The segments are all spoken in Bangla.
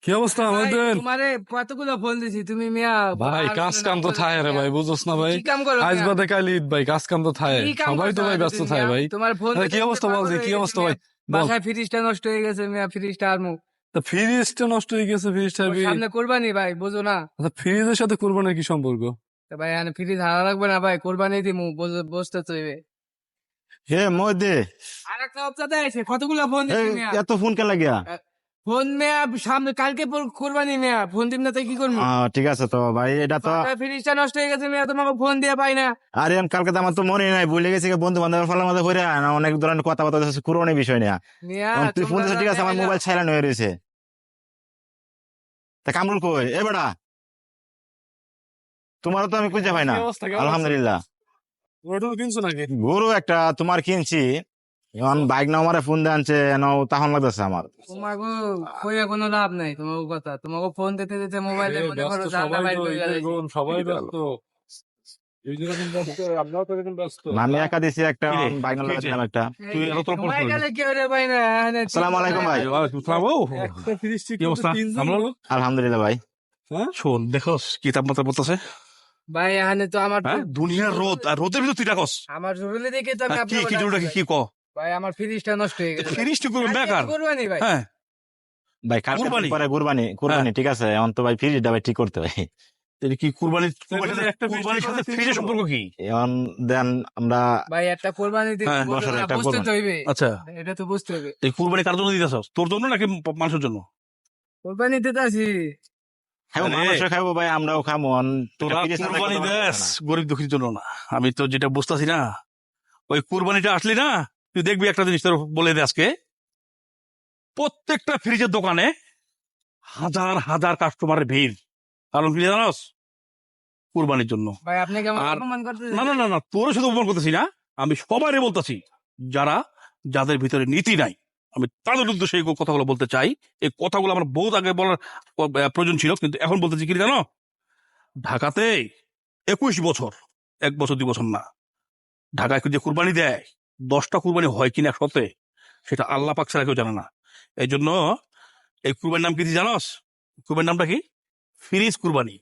কি অবস্থা ভাই, আমাদের? তোমারে কতগুলো ফোন দিছি, তুমি মিয়া ভাই আর কাজ কোনো কাম তো নাম্বার থায় রে দিছো ভাই, না। বুঝোস না ভাই? কি কাম করো আজ মিয়া? বাদে কাল ঈদ ভাই, কাজ কাম তো থায়, কি কাম সবাই তো করছো ভাই ব্যস্ত এতদিন থায় মিয়া? ভাই। তোমার ফোন আরে দিতে কি দিতে অবস্থা বল পাগল যে, হয়ে কি গেছি অবস্থা মিয়া। ভাই? বল। বাসায় ফ্রিজটা নষ্ট হয়ে গেছে মিয়া, ফ্রিজটা আনমু। তা ফ্রিজটা নষ্ট হয়ে গেছে, ফ্রিজটা ওর সামনে কোরবানি ভাই, বুঝো না? আচ্ছা, ফ্রিজের সাথে কোরবানির কি সম্পর্ক? তা ভাই আমি ফ্রিজ হারা লাগবে না ভাই, কোরবানি দিমু, বসতে চইবে। হে মধ্যে আর একটা অবস্থাতে আছে, কতগুলো ফোন দিছি মিয়া। এত ফোন কে লাগিয়া? ফোন মিয়া সামনে কালকে কোরবানি মিয়া, ফোন দিম না তাই কি করবো? ঠিক আছে তো ভাই, এটা তো বাসায় ফ্রিজটা নষ্ট হয়ে গেছে মিয়া, তোমাকে ফোন দিয়ে পাই না। আরে কালকে তো আমার তো মনে নাই, ভুলে গেছি, বন্ধু বান্ধব ফলার মধ্যে ঘুরে অনেক ধরনের কথাবার্তা হচ্ছে, পুরোনো বিষয় নিয়ে। মিয়া এখন তুই ফোন তোমরা দিছিস, ঠিক আছে, আমার দেখাইলা। মোবাইল সাইলেন্ট হয়ে রয়েছে। তা কামরুল কই এ বেটা? তোমারও তো আমি খুঁজে পাই না। কি অবস্থা, কেমন আছো? আলহামদুলিল্লাহ। ওটা তো কিনছো নাকি? গরু একটা তোমার কিনছি, এখন বাইক না আমার ফোন দিয়ে আনছে, তখন লাগতেছে আমার। তোমাকে কইয়া কোনো লাভ নাই, তোমাকে কথা, তোমাকে ফোন দিতে দিতে মোবাইলে মনে করো ব্যস্ত জানলা সবাই বাইর তো, করে ঈদের গেছে। গরম, সবাই ব্যস্ত। এই যেরকম ব্যস্ত, আমরাও তো এরকম ব্যস্ত। আমি একা দিছি একটা, কি রে? বাইক না কি হয়েছে? লাগাচ্ছিলাম একটা। তুই এত তোর সময় পড়াশোনা গেলে কেউ রে পাই না, এখানে আসসালামু আলাইকুম ভাই। ওয়ালাইকুম আসসালাম। ও একটা ফ্রিজ ঠিক কি করতে অবস্থা? 3 জন আমরা লোক? আলহামদুলিল্লাহ ভাই। হ্যাঁ? শোন, দেখোস কি তাপমাত্রা পড়তেছে। ভাই এখানে তো আমার হ্যাঁ, দুনিয়ার রোদ, আর রোদের ভিতর তুই ডাকস। আমার জরুরি দেখে তো আমি কি আপনাকে কি ডাকছি জরুরি ভাই। কি ক? ভাই আমার ফ্রিজটা নষ্ট হয়ে গেছে ভাই। ফিরিস তুই করবেন কালকে বেকার। তো করবানি ভাই। হ্যাঁ, ভাই কালকে কুরবানি? পরে কুরবানি কুরবানি, ঠিক আছে, এখন তো ভাই ফ্রিজটা ভাই ঠিক করতে ভাই। তাহলে কি কুরবানির একটা কুরবানির ফ্রিজ সাথে ঠিক ফ্রিজের করতে সম্পর্ক কি? এখন দেন আমরা ভাই একটা কোরবানি দিতে হ্যাঁ, বুঝতে বছরে না, একটা বুঝতে তো কোরবানি। হইবে। আচ্ছা, এটা তো বুঝতে হবে। এই কুরবানি কার জন্য দিতেছস? তোর জন্য নাকি মানুষের জন্য? কোরবানি দিতে আছি। খাবো, আরে, মানুষও খাবো ভাই, আমরাও খাবো। তোরা কুরবানি দেস গরিব দুঃখীর জন্য না। আমি তো যেটা বুঝতেছি না, ওই কুরবানিটা আসলি না, তুই দেখবি একটা জিনিস তোর বলে দে আজকে। প্রত্যেকটা ফ্রিজের দোকানে হাজার হাজার কাস্টমারের ভিড়। কারণ কি জানোস? কুরবানির জন্য। ভাই আপনি কেমন আর অপমান করতেছেন? না না না না, তোর শুধু অপমান করতেছি না, আমি সবারই বলতেছি, যাদের ভিতরে নীতি নাই, আমি তাদের উদ্দেশ্যে এই কথাগুলো বলতে চাই। এই কথাগুলো আমার বহুত আগে বলার প্রয়োজন ছিল, কিন্তু এখন বলতেছি কি জানো, ঢাকাতে 21 বছর, 1 বছর 2 বছর না, ঢাকায় যে কুরবানি দেয়, 10টা কুরবানি হয় কিনা সতে, সেটা আল্লাহ পাক ছাড়া কেউ জানে না। এই জন্য এই কুরবানির নাম কি তুই জানোস? কুরবানির নামটা কি? ফ্রিজ কুরবানি।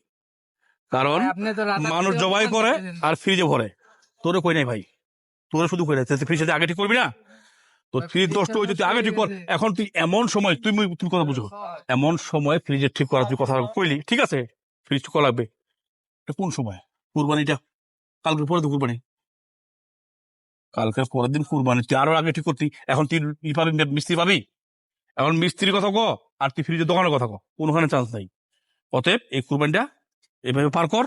কারণ ভাই, আপনি তো রাতারাতি মানুষ জবাই অপমান করে করতেছেন। আর ফ্রিজে ভরে। তোরে কই নাই ভাই, তোরে শুধু কই নাই, ফ্রিজ সাথে আগে ঠিক করবি না? তোর ভাই, ফ্রিজ ফ্রিজটা নষ্ট হয়েছে, তুই নষ্ট আগে হয়ে ঠিক কর। গেছে। এখন তুই এমন সময়, তুমি কথা বুঝো, এমন সময় ফ্রিজের ঠিক করার তুই কথা কইলি, ঠিক আছে, ফ্রিজ ঠিক করা লাগবে, এটা কোন সময়? কুরবানিটা কালকে পরে তো কুরবানি, কালকে পরের দিন কুরবানি, তুই আরো আগে ঠিক করতি। এখন তুই পাবি, মিস্ত্রি পাবি? এখন মিস্ত্রির কথা ক, আর তুই ফ্রিজের দোকানের কথা ক, কোনখানে চান্স নাই। অতএব এই কুরবানিটা এভাবে পার কর,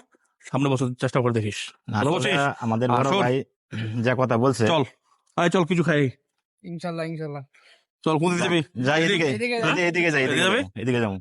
সামনে বছর চেষ্টা করে দেখিস। ভালো আসলে বলছিস? আমাদের বড় আসুন। ভাই যা কথা বলছে, চল, আয় চল কিছু খাই। ইনশাল্লাহ ইনশাল্লাহ। চল, কোন দিকে যাবি? যাই এদিকে, এদিকে এদিকে যাই, এদিকে যাবে? এদিকে যাবো।